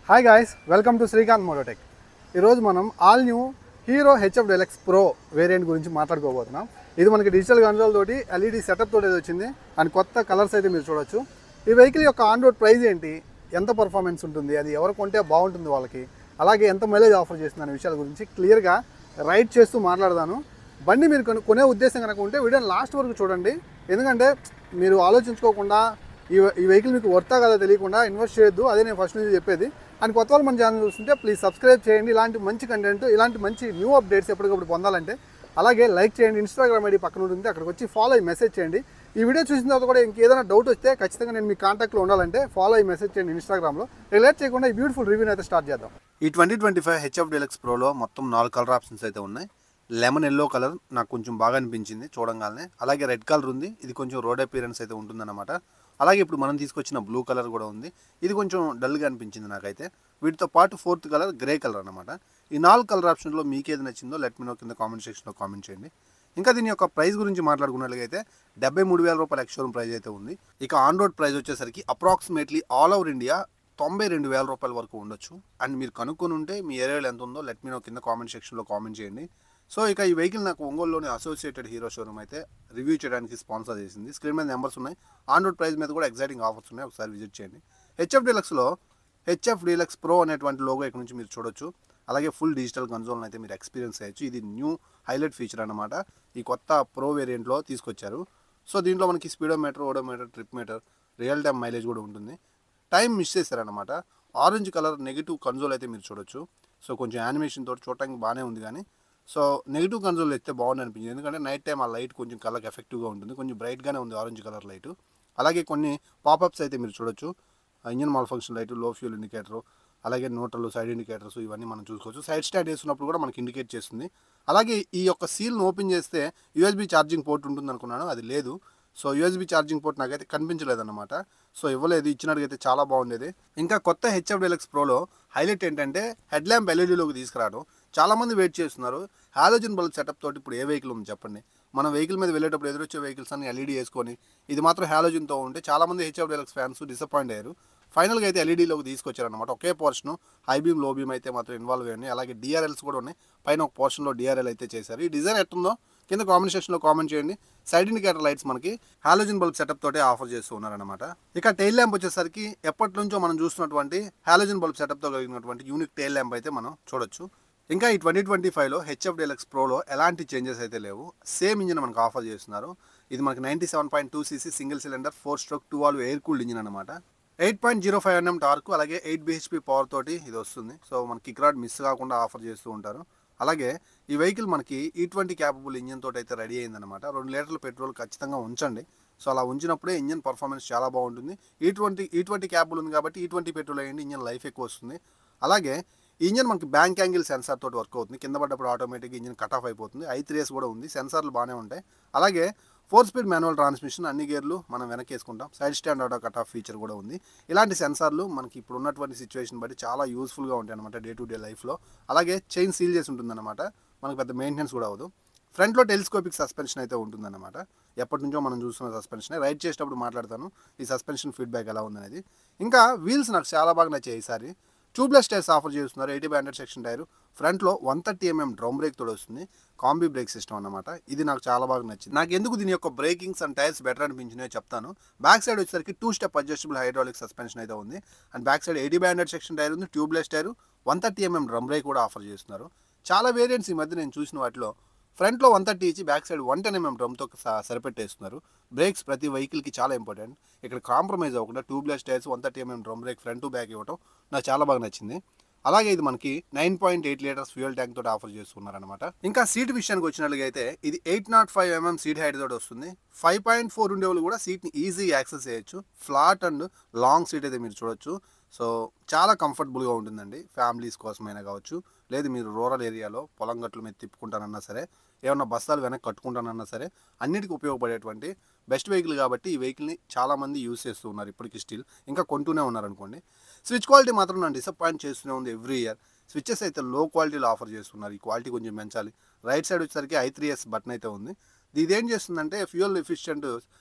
Hi guys, welcome to Srikanth Mototech. ఈరోజు మనం all new hero HF deluxe pro variant గురించి మాట్లాడుకోబోతున్నాం. ఇది మనకి డిజిటల్ కన్సోల్ తోటి ఎల్ఈడి సెటప్ తోటి వచ్చింది అండ్ కొత్త కలర్స్ అయితే మీరు చూడొచ్చు. ఈ వెహికల్ యొక్క ఆన్ రోడ్ ప్రైస్ ఏంటి, ఎంత పర్ఫార్మెన్స్ ఉంటుంది, అది ఎవరు కొంటే బాగుంటుంది వాళ్ళకి, అలాగే ఎంత మైలేజ్ ఆఫర్ చేస్తుంది అనే విషయాల గురించి క్లియర్గా రైడ్ చేస్తూ మాట్లాడదాను. బండి మీరు కొనే ఉద్దేశం కనుక ఉంటే వీడియోని లాస్ట్ వరకు చూడండి. ఎందుకంటే మీరు ఆలోచించుకోకుండా ఈ వెహికల్ మీకు వర్తా కదా తెలియకుండా ఇన్వెస్ట్ చేయొద్దు. అదే నేను ఫస్ట్ నుంచి చెప్పేది. అండ్ కొత్త వాళ్ళు మన ఛానల్ చూస్తుంటే ప్లీజ్ సబ్స్క్రైబ్ చేయండి. ఇలాంటి మంచి కంటెంట్, ఇలాంటి మంచి న్యూ అప్డేట్స్ ఎప్పటికప్పుడు పొందాలంటే. అలాగే లైక్ చేయండి. ఇన్స్టాగ్రామ్ ఐడి పక్కన ఉంటుంది, అక్కడికి వచ్చి ఫాలో అయ్యి మెసేజ్ చేయండి. ఈ వీడియో చూసిన తర్వాత కూడా ఇంకేదైనా డౌట్ వస్తే ఖచ్చితంగా నేను మీ కాంటాక్ట్లో ఉండాలంటే ఫాలో అయ్యి మెసేజ్ చేయండి ఇన్స్టాగ్రామ్లో. లేట్ చేయకుండా ఈ బ్యూటిఫుల్ రివ్యూని అయితే స్టార్ట్ చేద్దాం. ఈ 2025 హెచ్ఎఫ్ డెలక్స్ ప్రోలో మొత్తం 4 కలర్ ఆప్షన్స్ అయితే ఉన్నాయి. లెమన్ ఎల్లో కలర్ నాకు కొంచెం బాగా అనిపించింది చూడంగానే. అలాగే రెడ్ కలర్ ఉంది, ఇది కొంచెం రోడ్ అపీరెన్స్ అయితే ఉంటుందన్నమాట. అలాగే ఇప్పుడు మనం తీసుకొచ్చిన బ్లూ కలర్ కూడా ఉంది, ఇది కొంచెం డల్గా అనిపించింది నాకైతే. వీటితో పాటు 4th కలర్ గ్రే కలర్ అనమాట. ఈ 4 కలర్ ఆప్షన్లో మీకు ఏది నచ్చిందో లెట్ మీ నో కింద కామెంట్ సెక్షన్లో కామెంట్ చేయండి. ఇంకా దీని యొక్క ప్రైస్ గురించి మాట్లాడుకున్నట్లయితే 73,000 రూపాయల ఎక్స్షోరూమ్ ప్రైస్ అయితే ఉంది. ఇక ఆన్ రోడ్ ప్రైస్ వచ్చేసరికి అప్రాక్సిమేట్లీ ఆల్ ఓవర్ ఇండియా 92,000 రూపాయల వరకు ఉండొచ్చు. అండ్ మీరు కనుక్కొని ఉంటే మీ ఏరియాలో ఎంత ఉందో లెట్ మీ నో కింద కామెంట్ సెక్షన్లో కామెంట్ చేయండి. సో ఇక ఈ వెహికల్ నాకు ఒంగోలులోని అసోసియేటెడ్ హీరో షోరూమ్ అయితే రివ్యూ చేయడానికి స్పాన్సర్ చేసింది. స్క్రీన్ మీద నెంబర్స్ ఉన్నాయి. ఆన్ రోడ్ ప్రైస్ మీద కూడా ఎగ్జైటింగ్ ఆఫర్స్ ఉన్నాయి, ఒకసారి విజిట్ చేయండి. హెచ్ఎఫ్ డీలక్స్లో హెచ్ఎఫ్ డీలక్స్ ప్రో అనేటువంటి లోగో ఇక్కడ నుంచి మీరు చూడొచ్చు. అలాగే ఫుల్ డిజిటల్ కన్సోల్ని అయితే మీరు ఎక్స్పీరియన్స్ చేయొచ్చు. ఇది న్యూ హైలైట్ ఫీచర్ అనమాట, ఈ కొత్త ప్రో వేరియంట్లో తీసుకొచ్చారు. సో దీంట్లో మనకి speedometer, odometer, trip meter, real time mileage కూడా ఉంటుంది. టైం మిస్ చేశారనమాట. ఆరెంజ్ కలర్ నెగిటివ్ కన్సోల్ అయితే మీరు చూడొచ్చు. సో కొంచెం యానిమేషన్ తోటి చూడటానికి బాగానే ఉంది, కానీ సో నెగిటివ్ కన్సోల్ అయితే బాగుంది అనిపించింది. ఎందుకంటే నైట్ టైం ఆ లైట్ కొంచెం కలర్కి ఎఫెక్టివ్గా ఉంటుంది, కొంచెం బ్రైట్గానే ఉంది ఆరెంజ్ కలర్ లైటు. అలాగే కొన్ని పాపప్స్ అయితే మీరు చూడొచ్చు. ఇంజన్ మాల్ ఫంక్షన్ లైట్, లో ఫ్యూల్ ఇండికేటర్, అలాగే నోటర్లు, సైడ్ ఇండికేటర్స్ ఇవన్నీ మనం చూసుకోవచ్చు. సైడ్ స్టాండ్ వేస్తున్నప్పుడు కూడా మనకి ఇండికేట్ చేస్తుంది. అలాగే ఈ యొక్క సీల్ను ఓపెన్ చేస్తే యూఎస్బీ ఛార్జింగ్ పోర్ట్ ఉంటుంది అనుకున్నాను, అది లేదు. సో యూఎస్బీ ఛార్జింగ్ పోర్ట్ నాకైతే కనిపించలేదన్నమాట. సో ఇవ్వలేదు, ఇచ్చినట్టుగైతే చాలా బాగుండేది. ఇంకా కొత్త హెచ్ఎఫ్ డెలక్స్ ప్రోలో హైలైట్ ఏంటంటే హెడ్ ల్యాంప్ ఎల్ఈడీలోకి తీసుకురావడం. చాలామంది వెయిట్ చేస్తున్నారు. హాలోజన్ బల్బ్ సెటప్ తోటి ఇప్పుడు ఏ వెహికల్ ఉంది చెప్పండి. మన వెహికల్ మీద వెళ్ళేటప్పుడు ఎదురొచ్చే వెహికల్స్ అన్ని ఎల్ఈడీ వేసుకొని ఇది మాత్రం హాలోజన్తో ఉంటే చాలామంది హెచ్ఎఫ్ డెలక్స్ ఫ్యాన్స్ డిసప్పాయింట్ అయ్యారు. ఫైనల్గా అయితే ఎల్ఈడీలోకి తీసుకొచ్చారనమాట. ఒకే portion high beam, low beam అయితే మాత్రం ఇన్వాల్వ్ అయ్యాయి. అలాగే డిఆర్ఎల్స్ కూడా ఉన్నాయి. పైన ఒక పోర్షన్లో డిఆర్ఎల్ అయితే చేశారు. ఈ డిజైన్ ఎట్టుందో కింద కామెంట్ సెక్షన్లో కామెంట్ చేయండి. సైడ్ ఇండికేటర్ లైట్స్ మనకి హాలోజన్ బల్బ్ సెటప్ తోటే ఆఫర్ చేస్తూ ఉన్నారనమాట. ఇక టైల్ ల్యాంప్ వచ్చేసరికి ఎప్పటి నుంచో మనం చూస్తున్నటువంటి హాలోజన్ బల్బ్ సెటప్తో కలిగినటువంటి యూనిక్ టైల్ ల్యాంప్ అయితే మనం చూడొచ్చు. ఇంకా ఈ 2025లో హెచ్ఎఫ్ డెలక్స్ ప్రోలో ఎలాంటి చేంజెస్ అయితే లేవు. సేమ్ ఇంజిన్ మనకు ఆఫర్ చేస్తున్నారు. ఇది మనకి 97.2 cc single cylinder 4-stroke 2 valve air cooled engine అనమాట. 8.05 Nm టార్క్, అలాగే 8 bhp పవర్ తోటి ఇది వస్తుంది. సో మనకి కిక్ రాడ్ మిస్ కాకుండా ఆఫర్ చేస్తూ ఉంటారు. అలాగే ఈ వెహికల్ మనకి E20 క్యాపబుల్ ఇంజిన్ తోటి అయితే రెడీ అయిందనమాట. 2 లీటర్ల పెట్రోల్ ఖచ్చితంగా ఉంచండి. సో అలా ఉంచినప్పుడే ఇంజిన్ పర్ఫార్మెన్స్ చాలా బాగుంటుంది. E20 క్యాపబుల్ ఉంది కాబట్టి E20 పెట్రోల్ అయ్యింది, ఇంజిన్ లైఫ్ ఎక్కువ వస్తుంది. అలాగే ఈ ఇంజిన్ మనకి బ్యాంక్ యాంగిల్ సెన్సార్ తోటి వర్క్ అవుతుంది. కింద పడ్డప్పుడు ఆటోమేటిక్గా ఇంజిన్ కట్ ఆఫ్ అయిపోతుంది. i3s కూడా ఉంది, సెన్సార్లు బాగానే ఉంటాయి. అలాగే 4-speed మాన్యువల్ ట్రాన్స్మిషన్, అన్ని గేర్లు మనం వెనకేసుకుంటాం. Side stand auto cut off feature కూడా ఉంది. ఇలాంటి సెన్సార్లు మనకి ఇప్పుడు ఉన్నటువంటి సిచ్యువేషన్ బట్టి చాలా యూస్ఫుల్గా ఉంటాయి అనమాట డే టు డే లైఫ్లో. అలాగే చైన్ సీల్ చేసి ఉంటుందన్నమాట, మనకు పెద్ద మెయింటెనెన్స్ కూడా అవ్వదు. ఫ్రంట్లో టెలిస్కోపిక్ సస్పెన్షన్ అయితే ఉంటుందన్నమాట. ఎప్పటి నుంచో మనం చూస్తున్న సస్పెన్షన్. రైడ్ చేసేటప్పుడు మాట్లాడతాను ఈ సస్పెన్షన్ ఫీడ్బ్యాక్ ఎలా ఉందనేది. ఇంకా వీల్స్ నాకు చాలా బాగా నచ్చాయి ఈసారి. ట్యూబ్లెస్ టైర్స్ ఆఫర్ చేస్తున్నారు. 80/100 సెక్షన్ టైర్, ఫ్రంట్లో 130 mm డ్రమ్ బ్రేక్ తోడు వస్తుంది. కాంబీ బ్రేక్ సిస్టమ్ అనమాట. ఇది నాకు చాలా బాగా నచ్చింది. నాకు ఎందుకు దీని యొక్క బ్రేకింగ్స్ అండ్ టైర్స్ బెటర్ అనిపించినాయో చెప్తాను. బ్యాక్ సైడ్ వచ్చేసరికి 2-step అడ్జస్టబుల్ హైడ్రాలిక్ సస్పెన్షన్ అయితే ఉంది. And back side 80/100 section tyre ఉంది, tubeless tyre, 130 mm drum brake కూడా ఆఫర్ చేస్తున్నారు. చాలా వేరియంట్స్ ఈ మధ్య నేను చూసిన వాటిలో ఫ్రంట్లో 130 ఇచ్చి బ్యాక్ సైడ్ 110 mm డ్రమ్తో సరిపెట్టేస్తున్నారు. బ్రేక్స్ ప్రతి వెహికల్కి చాలా ఇంపార్టెంట్. ఇక్కడ కాంప్రమైజ్ అవ్వకుండా tubeless tyres, 130 mm drum break front to back ఇవ్వడం నాకు చాలా బాగా నచ్చింది. అలాగే ఇది మనకి 9.8 లీటర్స్ ఫ్యూయల్ ట్యాంక్ తోటి ఆఫర్ చేస్తున్నారనమాట. ఇంకా సీట్ విషయానికి వచ్చినట్లయితే ఇది 805 mm సీట్ హైట్ తోటి వస్తుంది. 5.4 ఉండేవాళ్ళు కూడా సీట్ని ఈజీగా యాక్సెస్ చేయొచ్చు. ఫ్లాట్ అండ్ లాంగ్ సీట్ అయితే మీరు చూడొచ్చు. సో చాలా కంఫర్టబుల్గా ఉంటుందండి. ఫ్యామిలీస్ కోసమైనా కావచ్చు, లేదు మీరు రూరల్ ఏరియాలో పొలం గట్లు మీద తిప్పుకుంటానన్నా సరే, ఏమన్నా బస్తాలు వెనక్కి కట్టుకుంటానన్నా సరే, అన్నిటికీ ఉపయోగపడేటువంటి బెస్ట్ వెహికల్ కాబట్టి ఈ వెహికల్ని చాలామంది యూజ్ చేస్తూ ఉన్నారు ఇప్పటికీ, స్టిల్ ఇంకా కొంటూనే ఉన్నారనుకోండి. స్విచ్ క్వాలిటీ మాత్రం నన్ను డిసప్పాయింట్ చేస్తూనే ఉంది ఎవ్రీ ఇయర్. స్విచ్చెస్ అయితే లో క్వాలిటీలో ఆఫర్ చేస్తున్నారు. ఈ క్వాలిటీ కొంచెం పెంచాలి. రైట్ సైడ్ వచ్చేసరికి i3s బటన్ అయితే ఉంది. ఇది ఏం చేస్తుందంటే ఫ్యూయల్ ఎఫిషియెంట్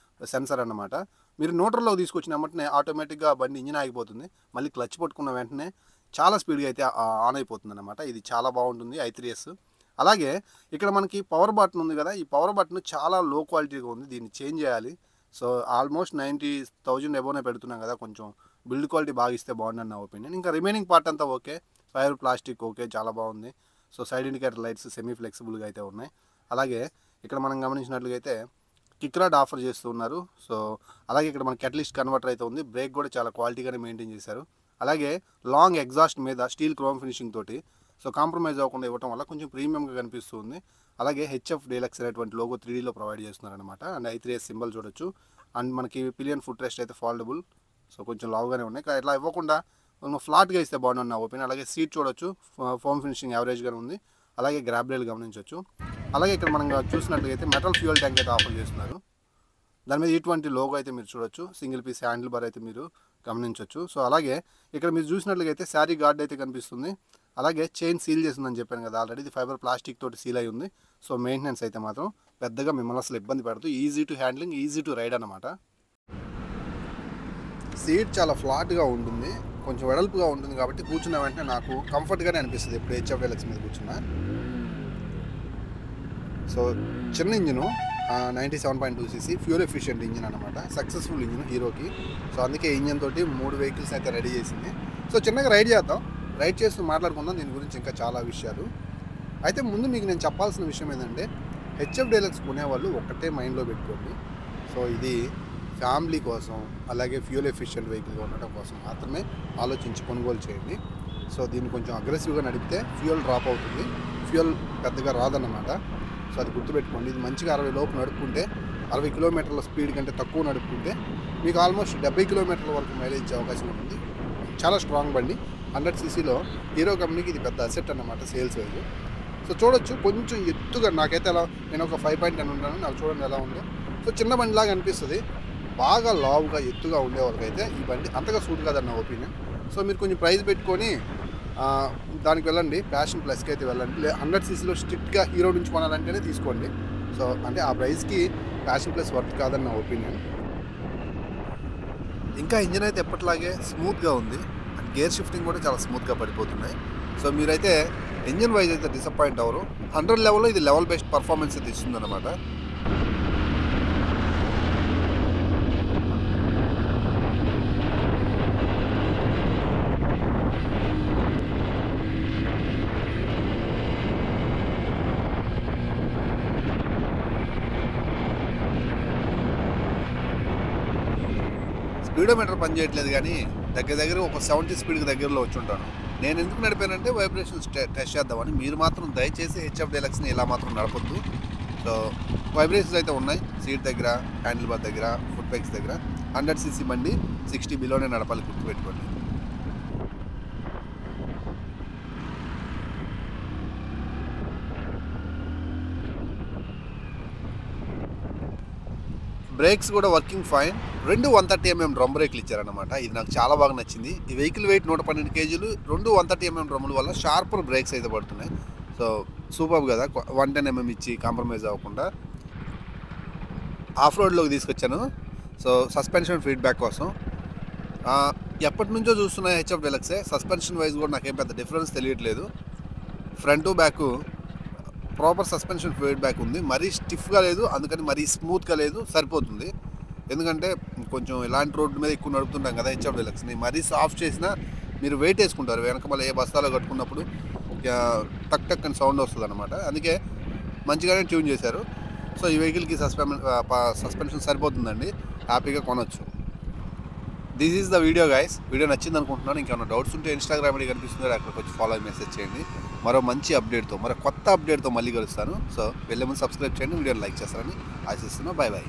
సెన్సర్ అన్నమాట. మీరు న్యూట్రల్లో తీసుకొచ్చిన వెంటనే ఆటోమేటిక్గా బండి ఇంజిన్ ఆగిపోతుంది. మళ్ళీ క్లచ్ పట్టుకున్న వెంటనే చాలా స్పీడ్గా అయితే ఆన్ అయిపోతుంది అనమాట. ఇది చాలా బాగుంటుంది i3s. అలాగే ఇక్కడ మనకి పవర్ బటన్ ఉంది కదా, ఈ పవర్ బటన్ చాలా లో క్వాలిటీగా ఉంది, దీన్ని చేంజ్ చేయాలి. సో ఆల్మోస్ట్ 90,000 ఎబోనే పెడుతున్నాం కదా, కొంచెం బిల్డ్ క్వాలిటీ బాగా ఇస్తే బాగుందని నా ఒపీనియన్. ఇంకా రిమైనింగ్ పార్ట్ అంతా ఓకే, ఫైబర్ ప్లాస్టిక్ ఓకే, చాలా బాగుంది. So side indicator lights semi ఫ్లెక్సిబుల్గా అయితే ఉన్నాయి. అలాగే ఇక్కడ మనం గమనించినట్లుగా అయితే కిక్ రాడ్ ఆఫర్ చేస్తూ ఉన్నారు. సో అలాగే ఇక్కడ మన కెటలిస్ట్ కన్వర్టర్ అయితే ఉంది, బ్రేక్ కూడా చాలా క్వాలిటీగానే మెయింటైన్ చేశారు. అలాగే లాంగ్ ఎగ్జాస్ట్ మీద స్టీల్ క్రోమ్ ఫినిషింగ్ తోటి సో కాంప్రమైజ్ అవ్వకుండా ఇవ్వడం వల్ల కొంచెం ప్రీమియంగా కనిపిస్తుంది. అలాగే హెచ్ఎఫ్ డీలక్స్ అనేటువంటి లోగో 3Dలో ప్రొవైడ్ చేస్తున్నారనమాట. అండ్ i3s సింబల్ చూడొచ్చు. అండ్ మనకి పిలియన్ ఫుట్ రెస్ట్ అయితే ఫోల్డబుల్, సో కొంచెం లావుగానే ఉన్నాయి. ఇట్లా ఇవ్వకుండా ఫ్లాట్గా ఇస్తే బాగుంటుంది నా ఒపీనియన్. అలాగే సీట్ చూడొచ్చు, ఫోమ్ ఫినిషింగ్ యావరేజ్గానే ఉంది. అలాగే గ్రాబ్ రైల్ గమనించవచ్చు. అలాగే ఇక్కడ మనం చూసినట్లయితే మెటల్ ఫ్యూయల్ ట్యాంక్ అయితే ఆఫర్ చేస్తున్నారు. దాని మీద ఇటువంటి లోగో అయితే మీరు చూడొచ్చు, సింగిల్ పీస్ హ్యాండిల్ బార్ అయితే మీరు గమనించవచ్చు. సో అలాగే ఇక్కడ మీరు చూసినట్లయితే శారీ గార్డ్ అయితే కనిపిస్తుంది. అలాగే చైన్ సీల్ చేసిందని చెప్పాను కదా ఆల్రెడీ, ఇది ఫైబర్ ప్లాస్టిక్ తోటి సీల్ అయి ఉంది. సో మెయింటెనెన్స్ అయితే మాత్రం పెద్దగా మిమ్మల్ని అసలు ఇబ్బంది పడుతుంది, easy to handling, easy to ride అనమాట. సీట్ చాలా ఫ్లాట్గా ఉంటుంది, కొంచెం వెడల్పుగా ఉంటుంది కాబట్టి కూర్చున్న వెంటనే నాకు కంఫర్ట్గానే అనిపిస్తుంది ఇప్పుడు హెచ్ఎఫ్ డీలక్స్ మీద కూర్చున్నా. సో చిన్న engine 97.2cc fuel efficient engine అనమాట, సక్సెస్ఫుల్ ఇంజిన్ హీరోకి. సో అందుకే ఇంజిన్ తోటి 3 వెహికల్స్ అయితే రెడీ చేసింది. సో చిన్నగా రైడ్ చేద్దాం, రైడ్ చేస్తూ మాట్లాడుకుందాం దీని గురించి ఇంకా చాలా విషయాలు. అయితే ముందు మీకు నేను చెప్పాల్సిన విషయం ఏంటంటే హెచ్ఎఫ్ డీలక్స్ కొనేవాళ్ళు ఒక్కటే మైండ్లో పెట్టుకోండి. సో ఇది ఫ్యామిలీ కోసం అలాగే ఫ్యూల్ ఎఫిషియెంట్ వెహికల్గా ఉండటం కోసం మాత్రమే ఆలోచించి కొనుగోలు చేయండి. సో దీన్ని కొంచెం అగ్రెసివ్గా నడిపితే ఫ్యూయల్ డ్రాప్ అవుతుంది, ఫ్యూయల్ పెద్దగా రాదన్నమాట. సో అది గుర్తుపెట్టుకోండి. ఇది మంచిగా 60 లోపు నడుపుకుంటే, 60 కిలోమీటర్ల స్పీడ్ కంటే తక్కువ నడుపుకుంటే మీకు ఆల్మోస్ట్ 70 కిలోమీటర్ల వరకు మైలేజ్ ఇచ్చే అవకాశం ఉంటుంది. చాలా స్ట్రాంగ్ బండి, 100cc హీరో కంపెనీకి ఇది పెద్ద అసెట్ అన్నమాట సేల్స్ వైజ్. సో చూడొచ్చు కొంచెం ఎత్తుగా, నాకైతే అలా నేను ఒక 5.10 ఉంటాను, నాకు చూడండి ఎలా ఉందో. సో చిన్న బండిలాగా అనిపిస్తుంది, బాగా లావుగా ఎత్తుగా ఉండే వాళ్ళకైతే ఈ బండి అంతగా సూట్ కాదని నా ఒపీనియన్. సో మీరు కొంచెం ప్రైస్ పెట్టుకొని దానికి వెళ్ళండి, ప్యాషన్ ప్లస్కి అయితే వెళ్ళండి. 100cc స్ట్రిక్ట్గా హీరో నుంచి కొనాలంటేనే తీసుకోండి. సో అంటే ఆ ప్రైస్కి ప్యాషన్ ప్లస్ వర్త్ కాదని నా ఒపీనియన్. ఇంకా ఇంజిన్ అయితే ఎప్పటిలాగే స్మూత్గా ఉంది, అండ్ గేర్ షిఫ్టింగ్ కూడా చాలా స్మూత్గా పడిపోతున్నాయి. సో మీరైతే ఇంజిన్ వైజ్ అయితే డిసప్పాయింట్ అవ్వరు. 100 లెవెల్లో ఇది లెవెల్ బెస్ట్ పర్ఫార్మెన్స్ అయితే ఇస్తుంది అనమాట. స్పీడోమీటర్ పనిచేయట్లేదు కానీ దగ్గర ఒక 70 స్పీడ్కి దగ్గరలో వచ్చి ఉంటాను. నేను ఎందుకు నడిపానంటే వైబ్రేషన్స్ టెస్ట్ చేద్దామని. మీరు మాత్రం దయచేసి హెచ్ఎఫ్ డీలక్స్ని ఇలా మాత్రం నడపొద్దు. సో వైబ్రేషన్స్ అయితే ఉన్నాయి సీట్ దగ్గర, హ్యాండిల్ బార్ దగ్గర, ఫుట్ పెగ్స్ దగ్గర. 100cc బండి 60 బిలోనే నడపాలి, గుర్తుపెట్టుకోండి. బ్రేక్స్ కూడా వర్కింగ్ ఫైన్. 130mm డ్రమ్ బ్రేక్లు ఇచ్చారనమాట, ఇది నాకు చాలా బాగా నచ్చింది. ఈ వెహికల్ వెయిట్ 112 kg, 130mm డ్రమ్ముల వల్ల షార్పర్ బ్రేక్స్ అయితే పడుతున్నాయి. సో సూపర్ కదా, 110mm ఇచ్చి కాంప్రమైజ్ అవ్వకుండా. ఆఫ్ రోడ్లోకి తీసుకొచ్చాను. సో సస్పెన్షన్ ఫీడ్బ్యాక్ కోసం ఎప్పటి నుంచో చూస్తున్న హెచ్ఎఫ్ డీలక్సే, సస్పెన్షన్ వైజ్ కూడా నాకేం పెద్ద డిఫరెన్స్ తెలియట్లేదు. Front back proper suspension feedback ఉంది, మరీ స్టిఫ్గా లేదు, అందుకని మరీ స్మూత్గా లేదు, సరిపోతుంది. ఎందుకంటే కొంచెం ఇలాంటి రోడ్డు మీద ఎక్కువ నడుపుతుంటాం కదా హెచ్ఎఫ్ డీలక్స్ని, మరీ సాఫ్ట్ చేసినా మీరు వెయిట్ వేసుకుంటారు వెనక, మళ్ళీ ఏ బస్తాలో కట్టుకున్నప్పుడు టక్ టక్ అని సౌండ్ వస్తుంది అనమాట. అందుకే మంచిగానే ట్యూన్ చేశారు. సో ఈ వెహికల్కి సస్పెన్షన్ సరిపోతుందండి, హ్యాపీగా కొనవచ్చు. This is the video guys. Video నచ్చింది అనుకుంటున్నాను. ఇంకేమైనా డౌట్స్ ఉంటే ఇన్స్టాగ్రామ్ ఐడి కనిపిస్తుంది, అక్కడికి వచ్చి ఫాలో మెసేజ్ చేయండి. మరో మంచి అప్డేట్తో, మరో కొత్త అప్డేట్తో మళ్ళీ కలుస్తాను. సో వెళ్ళే ముందు సబ్స్క్రైబ్ చేయండి, వీడియోని లైక్ చేస్తారని ఆశిస్తున్నాను. Bye bye.